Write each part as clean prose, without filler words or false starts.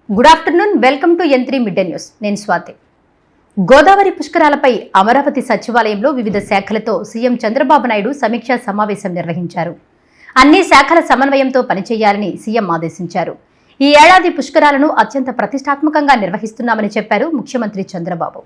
Good afternoon, welcome to N3 mid day news. నేను స్వాతి. గోదావరి పుష్కరాలపై అమరావతి సచివాలయంలో వివిధ శాఖలతో సీఎం చంద్రబాబు నాయుడు సమీక్షా సమావేశం నిర్వహించారు. అన్ని శాఖల సమన్వయంతో పనిచేయాలని సీఎం ఆదేశించారు. ఈ ఏడాది పుష్కరాలను అత్యంత ప్రతిష్టాత్మకంగా నిర్వహిస్తున్నామని చెప్పారు ముఖ్యమంత్రి చంద్రబాబు.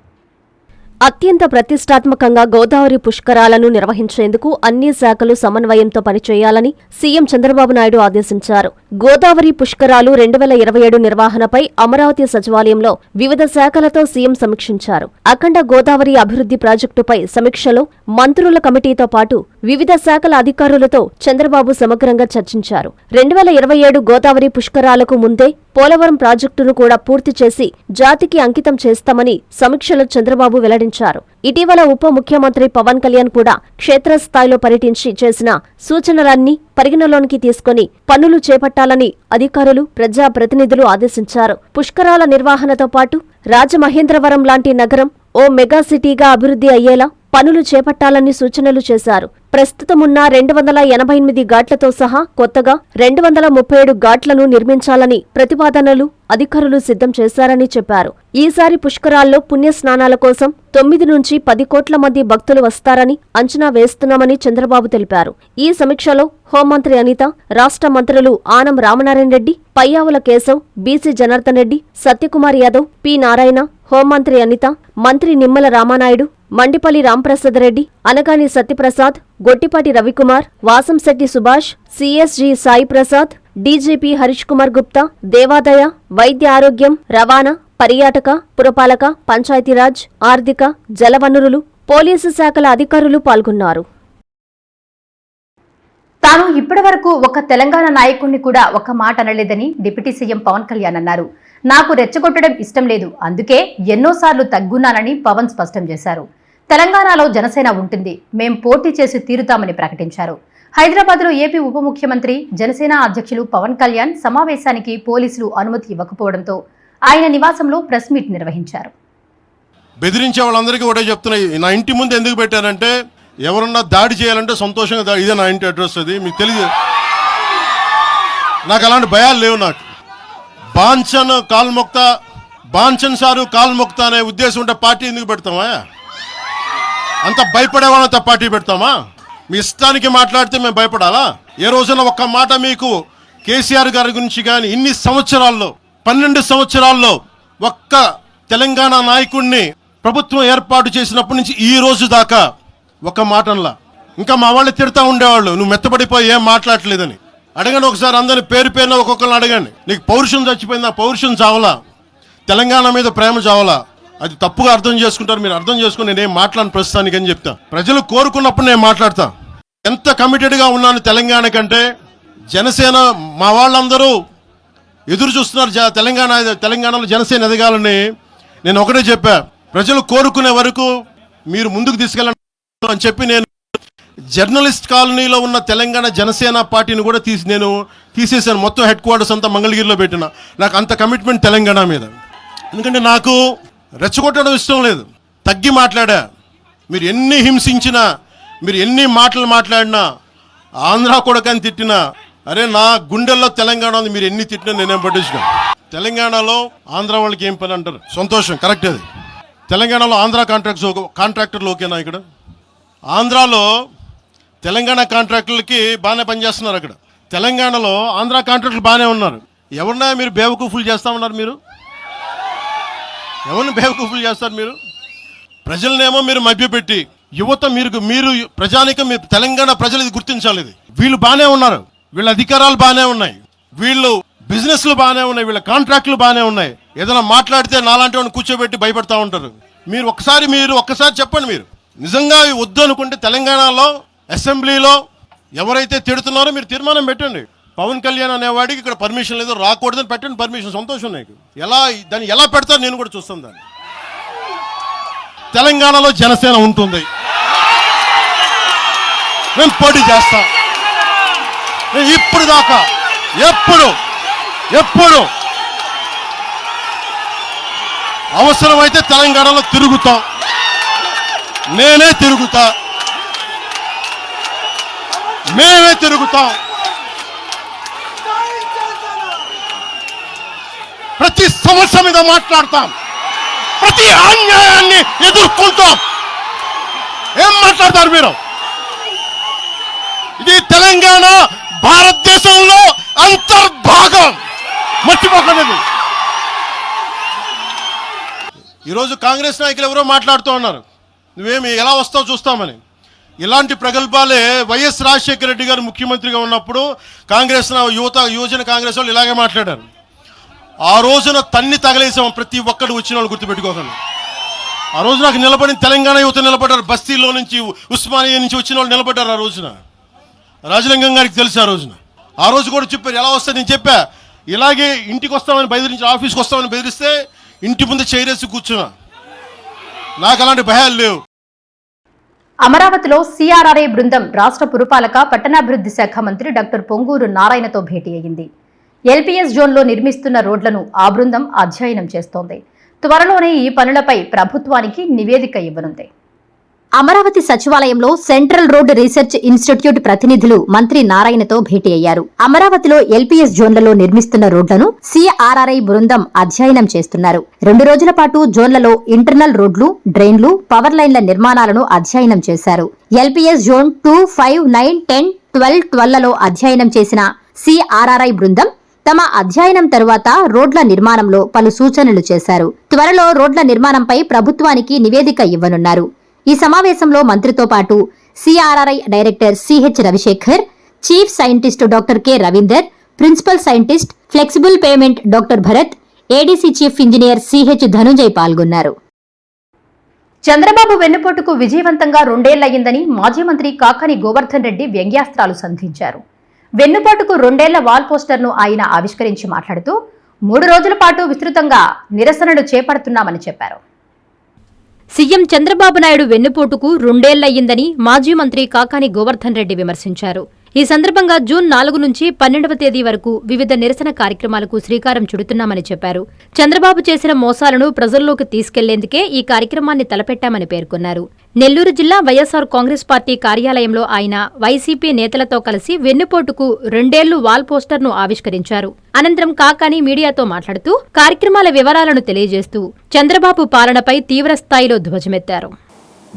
అత్యంత ప్రతిష్టాత్మకంగా గోదావరి పుష్కరాలను నిర్వహించేందుకు అన్ని శాఖలు సమన్వయంతో పనిచేయాలని సీఎం చంద్రబాబు నాయుడు ఆదేశించారు. గోదావరి పుష్కరాలు 2027 నిర్వహణపై అమరావతి సచివాలయంలో వివిధ శాఖలతో సీఎం సమీక్షించారు. అఖండ గోదావరి అభివృద్ధి ప్రాజెక్టుపై సమీక్షలో మంత్రుల కమిటీతో పాటు వివిధ శాఖల అధికారులతో చంద్రబాబు సమగ్రంగా చర్చించారు. 2027 గోదావరి పుష్కరాలకు ముందే పోలవరం ప్రాజెక్టును కూడా పూర్తి చేసి జాతికి అంకితం చేస్తామని సమీక్షలో చంద్రబాబు వెల్లడించారు. ఇటీవల ఉప ముఖ్యమంత్రి పవన్ కళ్యాణ్ కూడా క్షేత్రస్థాయిలో పర్యటించి చేసిన సూచనలన్నీ పరిగణలోనికి తీసుకుని పనులు చేపట్టాలని అధికారులు, ప్రజాప్రతినిధులు ఆదేశించారు. పుష్కరాల నిర్వహణతో పాటు రాజమహేంద్రవరం లాంటి నగరం ఓ మెగా సిటీగా అభివృద్ధి అయ్యేలా పనులు చేపట్టాలని సూచనలు చేశారు. ప్రస్తుతమున్న 288 ఘాట్లతో సహా కొత్తగా 237 ఘాట్లను నిర్మించాలని ప్రతిపాదనలు అధికారులు సిద్ధం చేశారని చెప్పారు. ఈసారి పుష్కరాల్లో పుణ్యస్నానాల కోసం 9 నుంచి 10 కోట్ల మంది భక్తులు వస్తారని అంచనా వేస్తున్నామని చంద్రబాబు తెలిపారు. ఈ సమీక్షలో హోంమంత్రి అనిత, రాష్ట్ర మంత్రులు ఆనం రామనారాయణ రెడ్డి, పయ్యావుల కేశవ్, బీసీ జనార్దన్ రెడ్డి, సత్యకుమార్ యాదవ్, పి నారాయణ, హోంమంత్రి అనిత, మంత్రి నిమ్మల రామానాయుడు, మండిపల్లి రాంప్రసాద్ రెడ్డి, అనగాని సత్యప్రసాద్, గొట్టిపాటి రవికుమార్, వాసంశెట్టి సుభాష్, సిఎస్జి సాయి ప్రసాద్, డీజీపీ హరీష్ కుమార్ గుప్తా, దేవాదాయ, వైద్య ఆరోగ్యం, రవాణా, పర్యాటక, పురపాలక, పంచాయతీరాజ్, ఆర్థిక, జలవనరులు, పోలీసు శాఖల అధికారులు పాల్గొన్నారు. తాను ఇప్పటివరకు ఒక తెలంగాణ నాయకుడిని కూడా ఒక్క మాట అనలేదని డిప్యూటీ సీఎం పవన్ కళ్యాణ్ అన్నారు. నాకు రెచ్చగొట్టడం ఇష్టం లేదు, అందుకే ఎన్నోసార్లు తగ్గున్నానని పవన్ స్పష్టం చేశారు. తెలంగాణలో జనసేన ఉంటుంది, మేం పోటీ చేసి తీరుతామని ప్రకటించారు. హైదరాబాద్లో ఏపీ ఉప ముఖ్యమంత్రి, జనసేన అధ్యక్షులు పవన్ కళ్యాణ్ సమావేశానికి పోలీసులు అనుమతి ఇవ్వకపోవడంతో ఆయన నివాసంలో ప్రెస్ మీట్ నిర్వహించారు. బెదిరించే వాళ్ళందరికీ ఒకటే చెప్తున్నాయి, నా ఇంటి ముందు ఎందుకు పెట్టారంటే ఎవరన్నా దాడి చేయాలంటే సంతోషంగా ఇదే నా ఇంటి అడ్రస్, అది మీకు తెలియదు. నాకు అలాంటి భయాలు లేవు. నాకు బాంఛన్ సారు కాల్మొక్త అనే ఉద్దేశం ఉంటే పార్టీ ఎందుకు పెడతామా? అంత భయపడే వాళ్ళంతా పార్టీ పెడతామా? మీ ఇష్టానికి మాట్లాడితే మేము భయపడాలా? ఏ రోజున ఒక్క మాట మీకు కేసీఆర్ గారి గురించి కానీ ఇన్ని సంవత్సరాల్లో 12 సంవత్సరాల్లో ఒక్క తెలంగాణ నాయకుడిని ప్రభుత్వం ఏర్పాటు చేసినప్పటి నుంచి ఈ రోజు దాకా ఒక మాటంలా. ఇంకా మా వాళ్ళు తిడతా ఉండేవాళ్ళు, నువ్వు మెత్తబడిపోయి ఏం మాట్లాడలేదని. అడగండి ఒకసారి, అందరిని పేరు పేరున ఒక్కొక్కరిని అడగండి. నీకు పౌరుషం చచ్చిపోయిందా? పౌరుషం చావలా, తెలంగాణ మీద ప్రేమ చావలా. అది తప్పుగా అర్థం చేసుకుంటారు. మీరు అర్థం చేసుకుని నేనేం మాట్లాడిన ప్రస్తుతానికి అని చెప్తా. ప్రజలు కోరుకున్నప్పుడు నేను మాట్లాడతా. ఎంత కమిటెడ్గా ఉన్నాను తెలంగాణ కంటే. జనసేన మా వాళ్ళందరూ ఎదురు చూస్తున్నారు తెలంగాణలో జనసేన ఎదగాలని. నేను ఒకటే చెప్పా, ప్రజలు కోరుకునే వరకు మీరు ముందుకు తీసుకెళ్ళండి అని చెప్పి నేను జర్నలిస్ట్ కాలనీలో ఉన్న తెలంగాణ జనసేన పార్టీని కూడా నేను తీసేశాను. మొత్తం హెడ్ క్వార్టర్స్ అంతా మంగళగిరిలో పెట్టిన. నాకు అంత కమిట్మెంట్ తెలంగాణ మీద. ఎందుకంటే నాకు రెచ్చగొట్టడం ఇష్టం లేదు. తగ్గి మాట్లాడా. మీరు ఎన్ని హింసించినా, మీరు ఎన్ని మాటలు మాట్లాడినా, ఆంధ్ర కొడకని తిట్టినా, అరే నా గుండెల్లో తెలంగాణ ఉంది, మీరు ఎన్ని తిట్టినా నేనేం పట్టించుకోను. తెలంగాణలో ఆంధ్ర వాళ్ళకి ఏం పని అంటారు? సంతోషం, కరెక్ట్. అది తెలంగాణలో ఆంధ్ర కాంట్రాక్టర్లు ఓకేనా? ఇక్కడ ఆంధ్రాలో తెలంగాణ కాంట్రాక్టర్లకి బాగానే పనిచేస్తున్నారు. అక్కడ తెలంగాణలో ఆంధ్ర కాంట్రాక్టర్లు బాగానే ఉన్నారు. ఎవరినా మీరు బేవకూఫులు చేస్తామన్నారు? మీరు ఎవరిని బేవకూఫులు చేస్తారు? మీరు ప్రజలనేమో మీరు మభ్యపెట్టి, యువత మీరు ప్రజానికం, మీరు తెలంగాణ ప్రజలు ఇది గుర్తించాలి. ఇది వీళ్ళు బాగానే ఉన్నారు, వీళ్ళ అధికారాలు బాగానే ఉన్నాయి, వీళ్ళు బిజినెస్లు బాగానే ఉన్నాయి, వీళ్ళ కాంట్రాక్టులు బాగానే ఉన్నాయి. ఏదైనా మాట్లాడితే నాలాంటి వాడిని కూర్చోబెట్టి భయపడతా ఉంటారు. మీరు ఒక్కసారి చెప్పండి, మీరు నిజంగా వద్దు అనుకుంటే తెలంగాణలో అసెంబ్లీలో ఎవరైతే తిడుతున్నారో మీరు తీర్మానం పెట్టండి. పవన్ కళ్యాణ్ అనేవాడికి ఇక్కడ పర్మిషన్ లేదు, రాకూడదని పెట్టండి పర్మిషన్. సంతోషం. నాకు దాన్ని ఎలా పెడతారు నేను కూడా చూస్తాను. దాన్ని తెలంగాణలో జనసేన ఉంటుంది, మేము పోటీ చేస్తాం. ఇప్పుడు దాకా ఎప్పుడు అవసరమైతే తెలంగాణలో తిరుగుతాం. నేనే తిరుగుతా, మేమే తిరుగుతాం. ప్రతి సమస్య మీద మాట్లాడతాం, ప్రతి అన్యాయాన్ని ఎదుర్కొంటాం. ఏం మాట్లాడతారు మీరు? ఇది తెలంగాణ భారతదేశంలో అంతర్భాగం, మర్చిపోకండి. ఈరోజు కాంగ్రెస్ నాయకులు ఎవరో మాట్లాడుతూ ఉన్నారు, నువ్వేమి ఎలా వస్తావు చూస్తామని. ఇలాంటి ప్రగల్భాలే వైఎస్ రాజశేఖర రెడ్డి గారు ముఖ్యమంత్రిగా ఉన్నప్పుడు కాంగ్రెస్ యువజన కాంగ్రెస్ వాళ్ళు ఇలాగే మాట్లాడారు. ఆ రోజున తన్ని తగలేసాం ప్రతి ఒక్కడు వచ్చిన వాళ్ళు, గుర్తుపెట్టుకోకండి. ఆ రోజు నాకు నిలబడిన తెలంగాణ యువత నిలబడ్డారు, బస్తీల్లో నుంచి ఉస్మానియా నుంచి వచ్చిన వాళ్ళు నిలబడ్డారు. ఆ రోజున రాజలింగం గారికి తెలుసు. ఆ రోజు కూడా చెప్పారు ఎలా వస్తుంది. నేను చెప్పా, ఇలాగే ఇంటికి వస్తామని బెదిరించి, ఆఫీస్కి వస్తామని బెదిరిస్తే ఇంటి ముందు చైరేసి కూర్చున్నా. నాకు అలాంటి భయాలు లేవు. అమరావతిలో సిఆర్ఆర్ఐ బృందం రాష్ట్ర పురపాలక పట్టణాభివృద్ధి శాఖ మంత్రి డాక్టర్ పొంగూరు నారాయణతో భేటీ అయింది. ఎల్పీఎస్ జోన్లో నిర్మిస్తున్న రోడ్లను ఆ బృందం అధ్యయనం చేస్తోంది. త్వరలోనే ఈ పనులపై ప్రభుత్వానికి నివేదిక ఇవ్వనుంది. అమరావతి సచివాలయంలో సెంట్రల్ రోడ్ రీసెర్చ్ ఇన్స్టిట్యూట్ ప్రతినిధులు మంత్రి నారాయణతో భేటీ అయ్యారు. అమరావతిలో ఎల్పీఎస్ జోన్లలో నిర్మిస్తున్న రోడ్లను సిఆర్ఆర్ఐ బృందం అధ్యయనం చేస్తున్నారు. 2 రోజుల పాటు జోన్లలో ఇంటర్నల్ రోడ్లు, డ్రైన్లు, పవర్ లైన్ల నిర్మాణాలను అధ్యయనం చేశారు. ఎల్పీఎస్ జోన్ 2, 5, 9, 10, 12, 12లలో అధ్యయనం చేసిన సిఆర్ఆర్ఐ బృందం తమ అధ్యయనం తరువాత రోడ్ల నిర్మాణంలో పలు సూచనలు చేశారు. త్వరలో రోడ్ల నిర్మాణంపై ప్రభుత్వానికి నివేదిక ఇవ్వనున్నారు. ఈ సమావేశంలో మంత్రితో పాటు CRRI director CH Ravishekhar, chief scientist doctor K Ravinder, principal scientist flexible payment doctor Bharat, ADC chief engineer CH Dhanunjay పాల్గొన్నారు. చంద్రబాబు వెన్నుపోటుకు విజయవంతంగా 2 ఏళ్లయ్యిందని మాజీ మంత్రి కాకాని గోవర్ధన్ రెడ్డి వ్యంగ్యాస్త్రాలు సంధించారు. వెన్నుపోటుకు 2 ఏళ్ల వాల్ పోస్టర్ను ఆయన ఆవిష్కరించి మాట్లాడుతూ 3 రోజుల పాటు విస్తృతంగా నిరసనలు చేపడుతున్నామని చెప్పారు. సీఎం చంద్రబాబు నాయుడు వెన్నుపోటుకు 2 ఏళ్లయ్యిందని మాజీ మంత్రి కాకాని గోవర్ధన్ రెడ్డి విమర్శించారు. ఈ సందర్భంగా జూన్ 4 నుంచి 12వ తేదీ వరకు వివిధ నిరసన కార్యక్రమాలకు శ్రీకారం చుడుతున్నామని చెప్పారు. చంద్రబాబు చేసిన మోసాలను ప్రజల్లోకి తీసుకెళ్లేందుకే ఈ కార్యక్రమాన్ని తలపెట్టామని పేర్కొన్నారు. నెల్లూరు జిల్లా వైఎస్సార్ కాంగ్రెస్ పార్టీ కార్యాలయంలో ఆయన వైసీపీ నేతలతో కలిసి వెన్నుపోటుకు 2 ఏళ్లు వాల్ పోస్టర్ను ఆవిష్కరించారు. అనంతరం కాకాని మీడియాతో మాట్లాడుతూ కార్యక్రమాల వివరాలను తెలియజేస్తూ చంద్రబాబు పాలనపై తీవ్రస్థాయిలో ధ్వజమెత్తారు.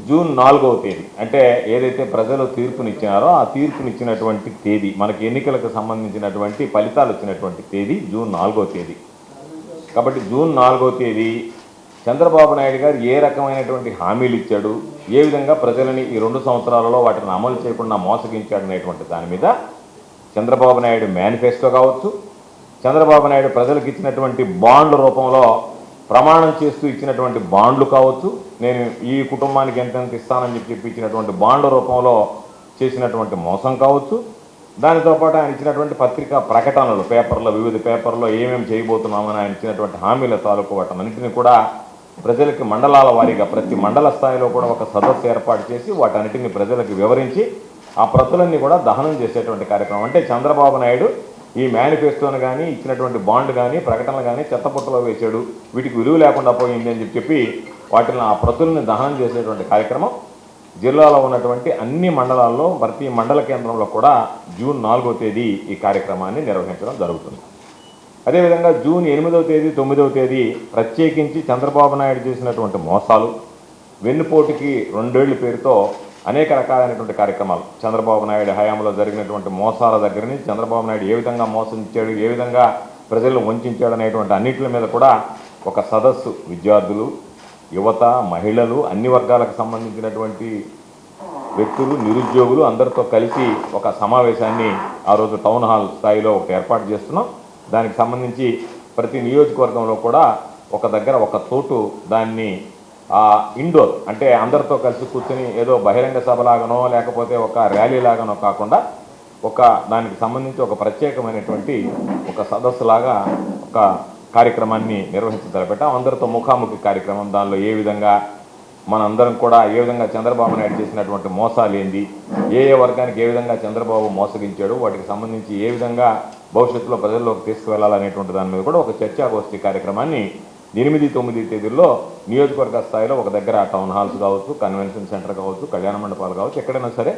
జూన్ 4వ తేదీ అంటే ఏదైతే ప్రజలు తీర్పునిచ్చినారో ఆ తీర్పునిచ్చినటువంటి తేదీ, మనకి ఎన్నికలకు సంబంధించినటువంటి ఫలితాలు వచ్చినటువంటి తేదీ జూన్ 4వ తేదీ. కాబట్టి జూన్ 4వ తేదీ చంద్రబాబు నాయుడు గారు ఏ రకమైనటువంటి హామీలు ఇచ్చాడు, ఏ విధంగా ప్రజలని ఈ 2 సంవత్సరాలలో వాటిని అమలు చేయకుండా మోసగించాడు అనేటువంటి దాని మీద చంద్రబాబు నాయుడు మేనిఫెస్టో కావచ్చు, చంద్రబాబు నాయుడు ప్రజలకు ఇచ్చినటువంటి బాండ్ల రూపంలో ప్రమాణం చేస్తూ ఇచ్చినటువంటి బాండ్లు కావచ్చు, నేను ఈ కుటుంబానికి ఎంతెంత ఇస్తానని చెప్పి ఇచ్చినటువంటి బాండ్ల రూపంలో చేసినటువంటి మోసం కావచ్చు, దానితో పాటు ఆయన ఇచ్చినటువంటి పత్రికా ప్రకటనలు పేపర్లో, వివిధ పేపర్లో ఏమేమి చేయబోతున్నామని ఆయన ఇచ్చినటువంటి హామీల తాలూకు వాటన్నింటినీ కూడా ప్రజలకి మండలాల వారీగా ప్రతి మండల స్థాయిలో కూడా ఒక సదస్సు ఏర్పాటు చేసి వాటన్నిటిని ప్రజలకు వివరించి ఆ ప్రతులన్నీ కూడా దహనం చేసేటువంటి కార్యక్రమం. అంటే చంద్రబాబు నాయుడు ఈ మేనిఫెస్టోను కానీ ఇచ్చినటువంటి బాండ్ కానీ ప్రకటనలు కానీ చెత్తపుట్టలో వేశాడు, వీటికి విలువ లేకుండా పోయింది అని చెప్పి వాటిని ఆ ప్రతుల్ని దహనం చేసేటువంటి కార్యక్రమం జిల్లాలో ఉన్నటువంటి అన్ని మండలాల్లో ప్రతి మండల కేంద్రంలో కూడా జూన్ 4వ తేదీ ఈ కార్యక్రమాన్ని నిర్వహించడం జరుగుతుంది. అదేవిధంగా జూన్ 8వ తేదీ 9వ తేదీ ప్రత్యేకించి చంద్రబాబు నాయుడు చేసినటువంటి మోసాలు, వెన్నుపోటుకి 2 ఏళ్ల పేరుతో అనేక రకాలైనటువంటి కార్యక్రమాలు, చంద్రబాబు నాయుడు హయాంలో జరిగినటువంటి మోసాల దగ్గర నుంచి చంద్రబాబు నాయుడు ఏ విధంగా మోసం ఇచ్చాడు, ఏ విధంగా ప్రజలను వంచాడు అనేటువంటి అన్నింటి మీద కూడా ఒక సదస్సు విద్యార్థులు, యువత, మహిళలు, అన్ని వర్గాలకు సంబంధించినటువంటి వ్యక్తులు, నిరుద్యోగులు అందరితో కలిసి ఒక సమావేశాన్ని ఆ రోజు టౌన్ హాల్ స్థాయిలో ఒకటి ఏర్పాటు చేస్తున్నాం. దానికి సంబంధించి ప్రతి నియోజకవర్గంలో కూడా ఒక దగ్గర ఒక చోటు దాన్ని ఇండోర్ అంటే అందరితో కలిసి కూర్చొని ఏదో బహిరంగ సభలాగానో లేకపోతే ఒక ర్యాలీ లాగానో కాకుండా ఒక దానికి సంబంధించి ఒక ప్రత్యేకమైనటువంటి ఒక సదస్సులాగా ఒక కార్యక్రమాన్ని నిర్వహించదలపెట్టాం. అందరితో ముఖాముఖి కార్యక్రమం, దానిలో ఏ విధంగా మనందరం కూడా ఏ విధంగా చంద్రబాబు నాయుడు చేసినటువంటి మోసాలు ఏంది, ఏ వర్గానికి ఏ విధంగా చంద్రబాబు మోసగించాడు, వాటికి సంబంధించి ఏ విధంగా భవిష్యత్తులో ప్రజల్లోకి తీసుకువెళ్లాలనేటువంటి దాని మీద కూడా ఒక చర్చాగోష్ఠి కార్యక్రమాన్ని 8, 9 తేదీల్లో నియోజకవర్గ స్థాయిలో ఒక దగ్గర టౌన్ హాల్స్ కావచ్చు, కన్వెన్షన్ సెంటర్ కావచ్చు, కళ్యాణ మండపాలు కావచ్చు, ఎక్కడైనా సరే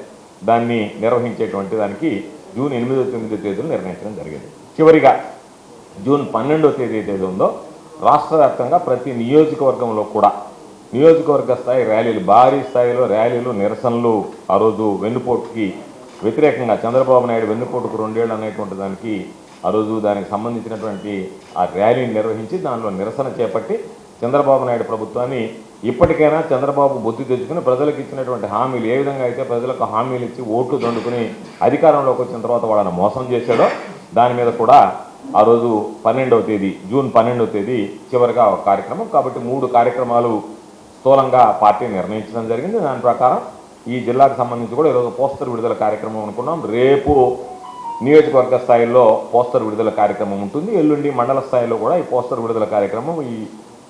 దాన్ని నిర్వహించేటువంటి దానికి జూన్ 8, 9 తేదీలు నిర్ణయించడం జరిగింది. చివరిగా జూన్ 12వ తేదీ ఏదైతే ఉందో రాష్ట్ర వ్యాప్తంగా ప్రతి నియోజకవర్గంలో కూడా నియోజకవర్గ స్థాయి ర్యాలీలు, భారీ స్థాయిలో ర్యాలీలు, నిరసనలు ఆ రోజు వెన్నుపోటుకి వ్యతిరేకంగా చంద్రబాబు నాయుడు వెన్నుపోటుకు 2 ఏళ్ళు అనేటువంటి దానికి ఆ రోజు దానికి సంబంధించినటువంటి ఆ ర్యాలీని నిర్వహించి దానిలో నిరసన చేపట్టి చంద్రబాబు నాయుడు ప్రభుత్వాన్ని ఇప్పటికైనా చంద్రబాబు బుద్ధి తెచ్చుకుని ప్రజలకు ఇచ్చినటువంటి హామీలు ఏ విధంగా అయితే ప్రజలకు హామీలు ఇచ్చి ఓట్లు దండుకుని అధికారంలోకి వచ్చిన తర్వాత వాళ్ళని మోసం చేశాడో దాని మీద కూడా ఆ రోజు 12వ తేదీ జూన్ 12వ తేదీ చివరిగా ఒక కార్యక్రమం. కాబట్టి 3 కార్యక్రమాలు స్థూలంగా పార్టీ నిర్ణయించడం జరిగింది. దాని ప్రకారం ఈ జిల్లాకు సంబంధించి కూడా ఈరోజు పోస్టర్ విడుదల కార్యక్రమం అనుకున్నాం. రేపు నియోజకవర్గ స్థాయిలో పోస్టర్ విడుదల కార్యక్రమం ఉంటుంది. ఎల్లుండి మండల స్థాయిలో కూడా ఈ పోస్టర్ విడుదల కార్యక్రమం, ఈ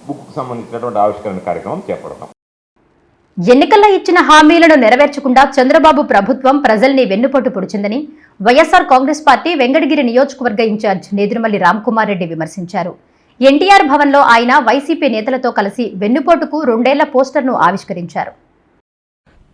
బుక్కు సంబంధించినటువంటి ఆవిష్కరణ కార్యక్రమం చేపడతాం. ఎన్నికల్లో ఇచ్చిన హామీలను నెరవేర్చకుండా చంద్రబాబు ప్రభుత్వం ప్రజల్ని వెన్నుపోటు పొడిచిందని వైఎస్ఆర్ కాంగ్రెస్ పార్టీ వెంకటగిరి నియోజకవర్గ ఇన్ఛార్జ్ నేదురుమల్లి రామ్కుమార్ రెడ్డి విమర్శించారు. ఎన్టీఆర్ భవన్లో ఆయన వైసీపీ నేతలతో కలిసి వెన్నుపోటుకు 2 ఏళ్ల పోస్టర్ను ఆవిష్కరించారు.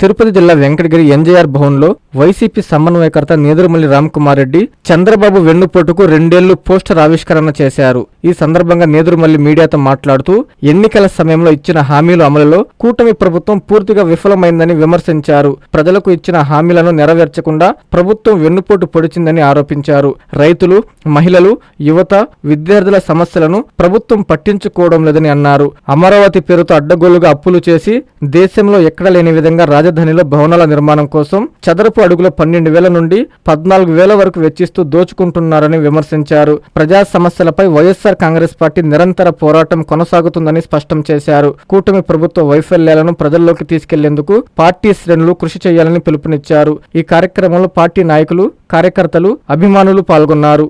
తిరుపతి జిల్లా వెంకటగిరి ఎన్జీఆర్ భవన్లో వైసీపీ సమన్వయకర్త నేదురుమల్లి రామ్కుమార్ రెడ్డి చంద్రబాబు వెన్నుపోటుకు 2 ఏళ్లు పోస్టర్ ఆవిష్కరణ చేశారు. ఈ సందర్భంగా నేదురుమల్లి మీడియాతో మాట్లాడుతూ ఎన్నికల సమయంలో ఇచ్చిన హామీల అమలులో కూటమి ప్రభుత్వం పూర్తిగా విఫలమైందని విమర్శించారు. ప్రజలకు ఇచ్చిన హామీలను నెరవేర్చకుండా ప్రభుత్వం వెన్నుపోటు పొడిచిందని ఆరోపించారు. రైతులు, మహిళలు, యువత, విద్యార్థుల సమస్యలను ప్రభుత్వం పట్టించుకోవడం లేదని అన్నారు. అమరావతి పేరుతో అడ్డగోలుగా అప్పులు చేసి దేశంలో ఎక్కడ లేని విధంగా రాజధానిలో భవనాల నిర్మాణం కోసం చదరపు అడుగుల 12,000 నుండి 14,000 వరకు వెచ్చిస్తూ దోచుకుంటున్నారని విమర్శించారు. ప్రజా సమస్యలపై వైఎస్ఆర్ కాంగ్రెస్ పార్టీ నిరంతర పోరాటం కొనసాగుతుందని స్పష్టం చేశారు. కూటమి ప్రభుత్వ వైఫల్యాలను ప్రజల్లోకి తీసుకెళ్లేందుకు పార్టీ శ్రేణులు కృషి చేయాలని పిలుపునిచ్చారు. ఈ కార్యక్రమంలో పార్టీ నాయకులు, కార్యకర్తలు, అభిమానులు పాల్గొన్నారు.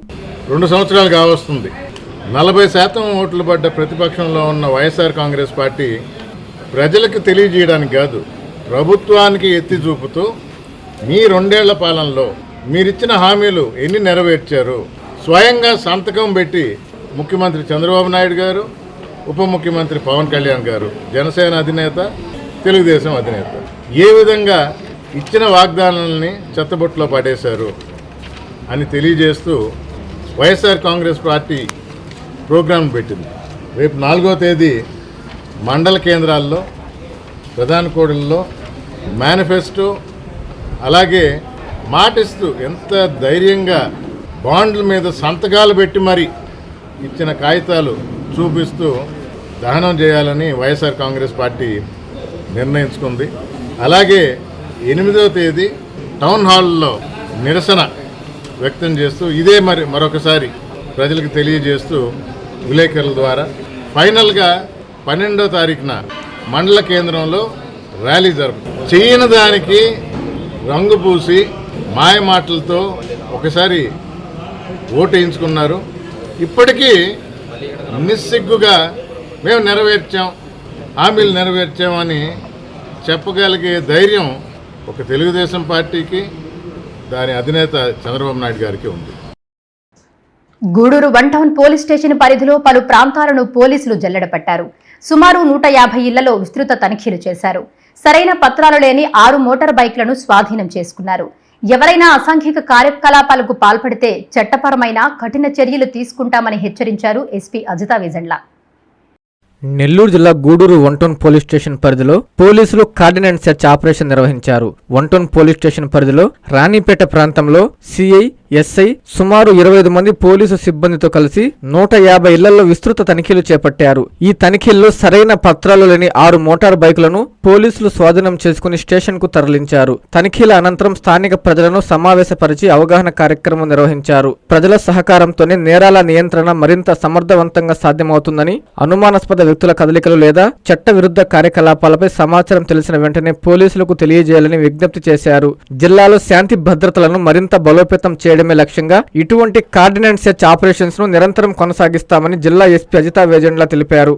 2 సంవత్సరాలు కావస్తుంది. 40% ఓట్లు పడ్డ ప్రతిపక్షంలో ఉన్న వైఎస్ఆర్ కాంగ్రెస్ పార్టీ ప్రజలకు తెలియజేయడానికి కాదు, ప్రభుత్వానికి ఎత్తి చూపుతూ మీ 2 ఏళ్ల పాలనలో మీరిచ్చిన హామీలు ఎన్ని నెరవేర్చారు స్వయంగా సంతకం పెట్టి ముఖ్యమంత్రి చంద్రబాబు నాయుడు గారు, ఉప ముఖ్యమంత్రి పవన్ కళ్యాణ్ గారు, జనసేన అధినేత, తెలుగుదేశం అధినేత ఏ విధంగా ఇచ్చిన వాగ్దానాలని చెత్తబొట్టులో పడేశారు అని తెలియజేస్తూ వైఎస్ఆర్ కాంగ్రెస్ పార్టీ ప్రోగ్రాం పెట్టింది. రేపు 4వ తేదీ మండల కేంద్రాల్లో, ప్రధాన కూడలిలో మేనిఫెస్టో, అలాగే మాటిస్తూ ఎంత ధైర్యంగా బాండ్ల మీద సంతకాలు పెట్టి మరి ఇచ్చిన కాగితాలు చూపిస్తూ దహనం చేయాలని వైఎస్ఆర్ కాంగ్రెస్ పార్టీ నిర్ణయించుకుంది. అలాగే 8వ తేదీ టౌన్ హాల్లో నిరసన వ్యక్తం చేస్తూ ఇదే మరొకసారి ప్రజలకు తెలియజేస్తూ విలేకరుల ద్వారా ఫైనల్గా 12వ తారీఖున మండల కేంద్రంలో ర్యాలీ జరుపుతారు. చేయని దానికి రంగు పూసి మాయ మాటలతో ఒకసారి ఓటేయించుకున్నారు. ఇప్పటికీ నిస్సిగ్గుగా మేము నెరవేర్చాం, హామీలు నెరవేర్చామని చెప్పగలిగే ధైర్యం ఒక తెలుగుదేశం పార్టీకి, దాని అధినేత చంద్రబాబు నాయుడు గారికి ఉంది. గూడూరు 1 టౌన్ పోలీస్ స్టేషన్ పరిధిలో పలు ప్రాంతాలను పోలీసులు జల్లెడపట్టారు. సుమారు 150 ఇళ్లలో విస్తృత తనిఖీలు చేశారు. సరైన పత్రాలు లేని 6 మోటార్ బైక్లను స్వాధీనం చేసుకున్నారు. ఎవరైనా అసాంఘిక కార్యకలాపాలకు పాల్పడితే చట్టపరమైన కఠిన చర్యలు తీసుకుంటామని హెచ్చరించారు ఎస్పీ అజితా విజండ్ల. నెల్లూరు జిల్లా గూడూరు 1 టౌన్ పోలీస్ స్టేషన్ పరిధిలో పోలీసులు కార్డినెన్స్ సెర్చ్ ఆపరేషన్ నిర్వహించారు. 1 టౌన్ పోలీస్ స్టేషన్ పరిధిలో రాణిపేట ప్రాంతంలో సిఐ, ఎస్ఐ సుమారు 25 మంది పోలీసు సిబ్బందితో కలిసి 150 ఇళ్లలో విస్తృత తనిఖీలు చేపట్టారు. ఈ తనిఖీల్లో సరైన పత్రాలు లేని 6 మోటార్ బైకులను పోలీసులు స్వాధీనం చేసుకుని స్టేషన్ కు తరలించారు. తనిఖీల అనంతరం స్థానిక ప్రజలను సమావేశపరిచి అవగాహన కార్యక్రమం నిర్వహించారు. ప్రజల సహకారంతోనే నేరాల నియంత్రణ మరింత సమర్థవంతంగా సాధ్యమవుతుందని, అనుమానాస్పద వ్యక్తుల కదలికలు లేదా చట్ట విరుద్ధ కార్యకలాపాలపై సమాచారం తెలిసిన వెంటనే పోలీసులకు తెలియజేయాలని విజ్ఞప్తి చేశారు. జిల్లాలో శాంతి భద్రతలను మరింత బలోపేతం చేయడమే లక్ష్యంగా ఇటువంటి కార్డినెన్స్ సెర్చ్ ఆపరేషన్స్ ను నిరంతరం కొనసాగిస్తామని జిల్లా ఎస్పీ అజితా వేజండ్ల తెలిపారు.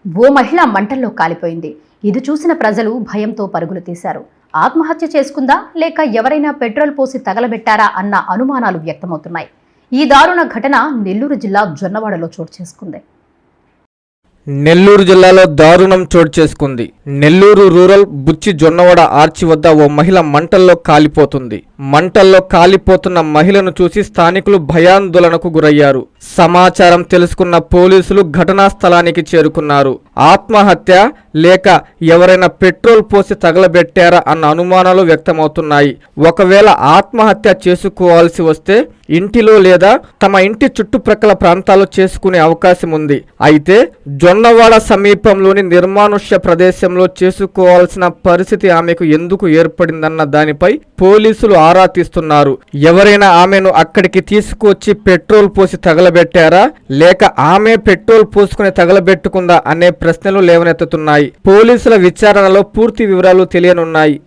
ఓ మహిళ మంటల్లో కాలిపోయింది. ఇది చూసిన ప్రజలు భయంతో పరుగులు తీశారు. ఆత్మహత్య చేసుకుందా లేక ఎవరైనా పెట్రోల్ పోసి తగలబెట్టారా అన్న అనుమానాలు వ్యక్తమవుతున్నాయి. ఈ దారుణ ఘటన నెల్లూరు జిల్లా జొన్నవాడలో చోటు చేసుకుంది. నెల్లూరు జిల్లాలో దారుణం చోటు చేసుకుంది. నెల్లూరు రూరల్ బుచ్చి జొన్నవాడ ఆర్చి వద్ద ఓ మహిళ మంటల్లో కాలిపోతుంది. మంటల్లో కాలిపోతున్న మహిళను చూసి స్థానికులు భయాందోళనకు గురయ్యారు. సమాచారం తెలుసుకున్న పోలీసులు ఘటనా స్థలానికి చేరుకున్నారు. ఆత్మహత్య లేక ఎవరైనా పెట్రోల్ పోసి తగలబెట్టారా అన్న అనుమానాలు వ్యక్తమవుతున్నాయి. ఒకవేళ ఆత్మహత్య చేసుకోవాల్సి వస్తే ఇంటిలో లేదా తమ ఇంటి చుట్టుప్రక్కల ప్రాంతాల్లో చేసుకునే అవకాశం ఉంది. అయితే జొన్నవాడ సమీపంలోని నిర్మానుష్య ప్రదేశంలో చేసుకోవాల్సిన పరిస్థితి ఆమెకు ఎందుకు ఏర్పడిందన్న దానిపై పోలీసులు ఆరా తీస్తున్నారు. ఎవరైనా ఆమెను అక్కడికి తీసుకువచ్చి పెట్రోల్ పోసి తగలబెట్టారా లేక ఆమె పెట్రోల్ పోసుకుని తగలబెట్టుకుందా అనే ప్రశ్నలు లేవనెత్తుతున్నాయి. పోలీసుల విచారణలో పూర్తి వివరాలు తెలియనున్నాయి.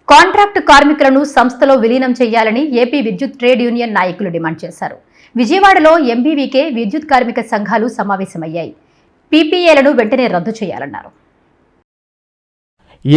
కాంట్రాక్టు కార్మికులను సంస్థలో విలీనం చేయాలని ఏపీ విద్యుత్ ట్రేడ్ యూనియన్ నాయకులు డిమాండ్ చేశారు. విజయవాడలో ఎంబీవీకే విద్యుత్ కార్మిక సంఘాలు సమావేశమయ్యాయి. పీపీఏలను వెంటనే రద్దు చేయాలన్నారు.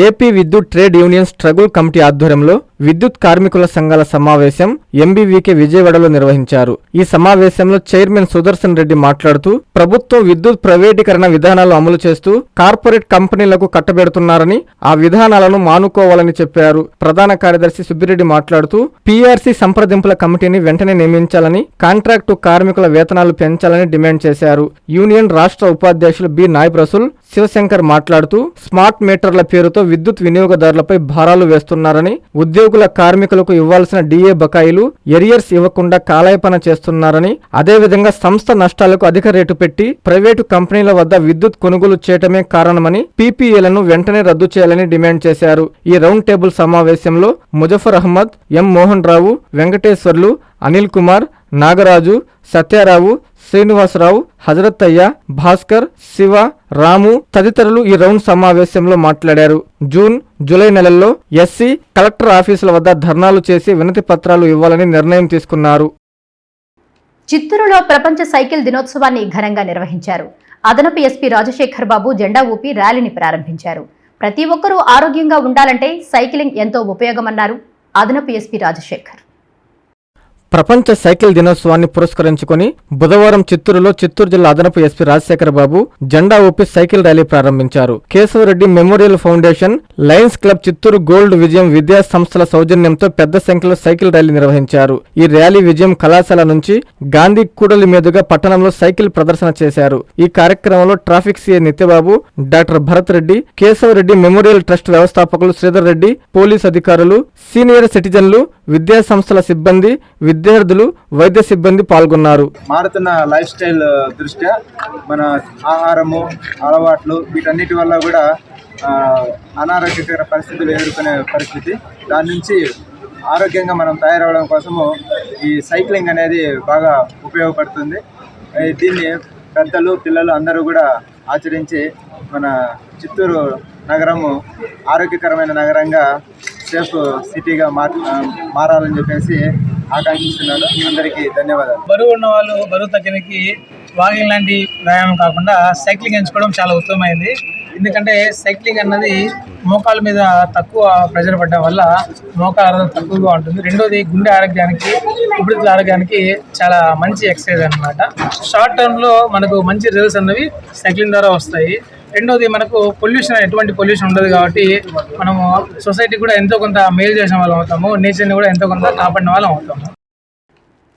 ఏపీ విద్యుత్ ట్రేడ్ యూనియన్ స్ట్రగుల్ కమిటీ ఆధ్వర్యంలో విద్యుత్ కార్మికుల సంఘాల సమావేశం ఎంబీవీకే విజయవాడలో నిర్వహించారు. ఈ సమావేశంలో చైర్మన్ సుదర్శన్ రెడ్డి మాట్లాడుతూ ప్రభుత్వం విద్యుత్ ప్రైవేటీకరణ విధానాలు అమలు చేస్తూ కార్పొరేట్ కంపెనీలకు కట్టబెడుతున్నారని, ఆ విధానాలను మానుకోవాలని చెప్పారు. ప్రధాన కార్యదర్శి సుబ్బిరెడ్డి మాట్లాడుతూ పీఆర్సీ సంప్రదింపుల కమిటీని వెంటనే నియమించాలని, కాంట్రాక్టు కార్మికుల వేతనాలు పెంచాలని డిమాండ్ చేశారు. యూనియన్ రాష్ట్ర ఉపాధ్యక్షులు బి నాయబ్ రసూల్ శివశంకర్ మాట్లాడుతూ స్మార్ట్ మీటర్ల పేరుతో విద్యుత్ వినియోగదారులపై భారాలు వేస్తున్నారని, ఉద్యోగుల కార్మికులకు ఇవ్వాల్సిన డిఏ బకాయిలు ఎరియర్స్ ఇవ్వకుండా కాలయాపన చేస్తున్నారని, అదేవిధంగా సంస్థ నష్టాలకు అధిక రేటు పెట్టి ప్రైవేటు కంపెనీల వద్ద విద్యుత్ కొనుగోలు చేయటమే కారణమని, పీపీఏలను వెంటనే రద్దు చేయాలని డిమాండ్ చేశారు. ఈ రౌండ్ టేబుల్ సమావేశంలో ముజఫర్ అహ్మద్, ఎం మోహన్ రావు, వెంకటేశ్వర్లు, అనిల్ కుమార్, నాగరాజు, సత్యారావు, శ్రీనివాసరావు, హజరత్తయ్య, భాస్కర్, శివ, రాము తదితరులు ఈ రౌండ్ సమావేశంలో మాట్లాడారు. జూన్, జూలై నెలల్లో ఎస్సీ, కలెక్టర్ ఆఫీసుల వద్ద ధర్నాలు చేసి వినతి పత్రాలు ఇవ్వాలని నిర్ణయం తీసుకున్నారు. చిత్తూరులో ప్రపంచ సైకిల్ దినోత్సవాన్ని ఘనంగా నిర్వహించారు. అదనపు ఎస్పీ రాజశేఖర్ బాబు జెండా ఊపి ర్యాలీని ప్రారంభించారు. ప్రతి ఒక్కరూ ఆరోగ్యంగా ఉండాలంటే సైకిలింగ్ ఎంతో ఉపయోగమన్నారు అదనపు ఎస్పీ రాజశేఖర్. ప్రపంచ సైకిల్ దినోత్సవాన్ని పురస్కరించుకుని బుధవారం చిత్తూరులో చిత్తూరు జిల్లా అదనపు ఎస్పీ రాజశేఖర బాబు జెండా ఊపి సైకిల్ ర్యాలీ ప్రారంభించారు. Keshavareddy memorial foundation, lions club Chittoor, gold విజయం విద్యా సంస్థల సౌజన్యంతో పెద్ద సంఖ్యలో సైకిల్ ర్యాలీ నిర్వహించారు. ఈ ర్యాలీ విజయం కళాశాల నుంచి గాంధీ కూడలి మీదుగా పట్టణంలో సైకిల్ ప్రదర్శన చేశారు. ఈ కార్యక్రమంలో traffic CI Nityababu, doctor Bharat Reddy, Keshavareddy memorial trust వ్యవస్థాపకులు శ్రీధర్ రెడ్డి, పోలీస్ అధికారులు, సీనియర్ సిటిజన్లు, విద్యా సంస్థల సిబ్బంది, విద్యార్థులు, వైద్య సిబ్బంది పాల్గొన్నారు. మారుతున్న లైఫ్ స్టైల్ దృష్ట్యా మన ఆహారము, అలవాట్లు వీటన్నిటి వల్ల కూడా అనారోగ్యకర పరిస్థితులు ఎదుర్కొనే పరిస్థితి. దాని నుంచి ఆరోగ్యంగా మనం తయారవడం కోసము ఈ సైక్లింగ్ అనేది బాగా ఉపయోగపడుతుంది. దీన్ని పెద్దలు, పిల్లలు అందరూ కూడా ఆచరించి మన చిత్తూరు నగరము ఆరోగ్యకరమైన నగరంగా, సేఫ్ సిటీగా మారాలని చెప్పేసి ఆకాంక్షిస్తున్నాను. అందరికీ ధన్యవాదాలు. బరువు ఉన్న వాళ్ళు బరువు తగ్గడానికి వాకింగ్ లాంటి వ్యాయామం కాకుండా సైక్లింగ్ ఎంచుకోవడం చాలా ఉత్తమమైంది. ఎందుకంటే సైక్లింగ్ అన్నది మోకాళ్ళ మీద తక్కువ ప్రెజర్ పడడం వల్ల మోకాళ్ళ తక్కువగా ఉంటుంది. రెండోది గుండె ఆరోగ్యానికి, ఊపిరితిత్తుల ఆరోగ్యానికి చాలా మంచి ఎక్సర్సైజ్ అన్నమాట. షార్ట్ టర్మ్లో మనకు మంచి రిజల్ట్స్ అన్నవి సైక్లింగ్ ద్వారా వస్తాయి. రెండోది మనకు పొల్యూషన్, ఎటువంటి పొల్యూషన్ ఉండదు కాబట్టి మనము సొసైటీ కూడా ఎంతో కొంత మేలు చేసిన వాళ్ళం అవుతాము, నేచర్ని కూడా ఎంతో కొంత కాపాడిన వాళ్ళం అవుతాము.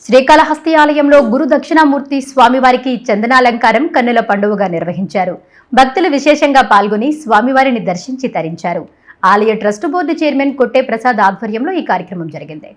శ్రీకాళహస్తి ఆలయంలో గురు దక్షిణామూర్తి స్వామివారికి చందనాలంకారం కన్నుల పండుగగా నిర్వహించారు. భక్తులు విశేషంగా పాల్గొని స్వామివారిని దర్శించి తరించారు. ఆలయ ట్రస్ట్ బోర్డు చైర్మన్ కొట్టే ప్రసాద్ ఆధ్వర్యంలో ఈ కార్యక్రమం జరిగింది.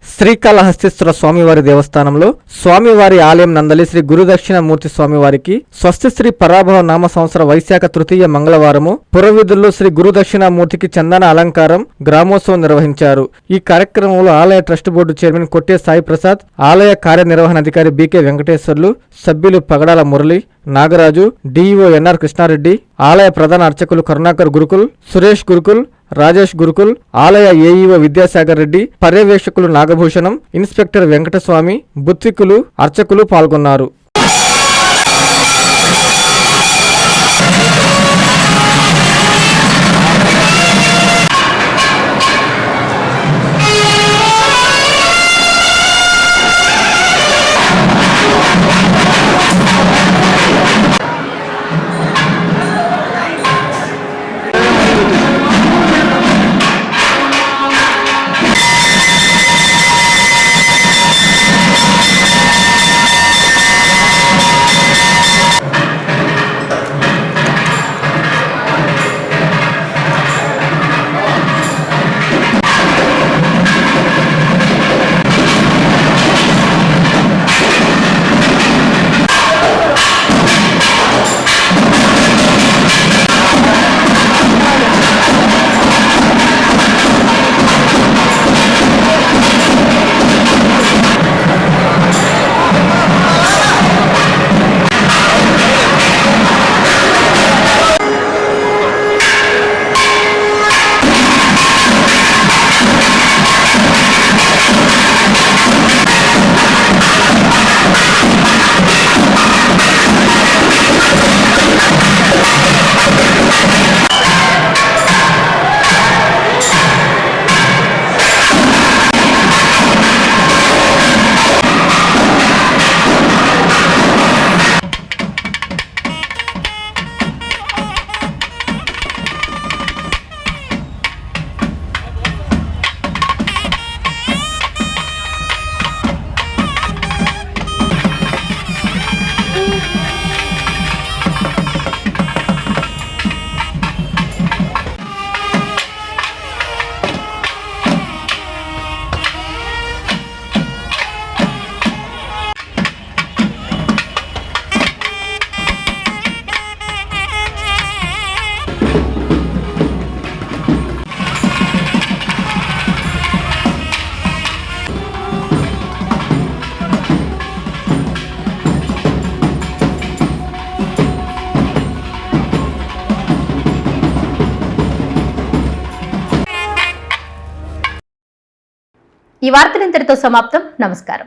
శ్రీకాళహస్తీశ్వర స్వామివారి దేవస్థానంలో స్వామివారి ఆలయం నందలి శ్రీ గురుదక్షిణామూర్తి స్వామివారికి స్వస్తిశ్రీ పరాభవ నామ సంవత్సర వైశాఖ తృతీయ మంగళవారము పురవీధుల్లో శ్రీ గురుదక్షిణామూర్తికి చందన అలంకారం, గ్రామోత్సవం నిర్వహించారు. ఈ కార్యక్రమంలో ఆలయ ట్రస్ట్ బోర్డు చైర్మన్ కొట్టే సాయి ప్రసాద్, ఆలయ కార్యనిర్వహణాధికారి బీకే వెంకటేశ్వర్లు, సభ్యులు పగడాల మురళి, నాగరాజు, డిఈఓ ఎన్ఆర్ కృష్ణారెడ్డి, ఆలయ ప్రధాన అర్చకులు కరుణాకర్ గురుకుల్, సురేష్ గురుకుల్, రాజేష్ గురుకుల్, ఆలయ ఏఈఓ విద్యాసాగర్ రెడ్డి, పర్యవేక్షకులు నాగభూషణం, ఇన్స్పెక్టర్ వెంకటస్వామి, బుత్తికులు, అర్చకులు పాల్గొన్నారు. ఈ వార్తలు ఇంతటితో సమాప్తం. నమస్కారం.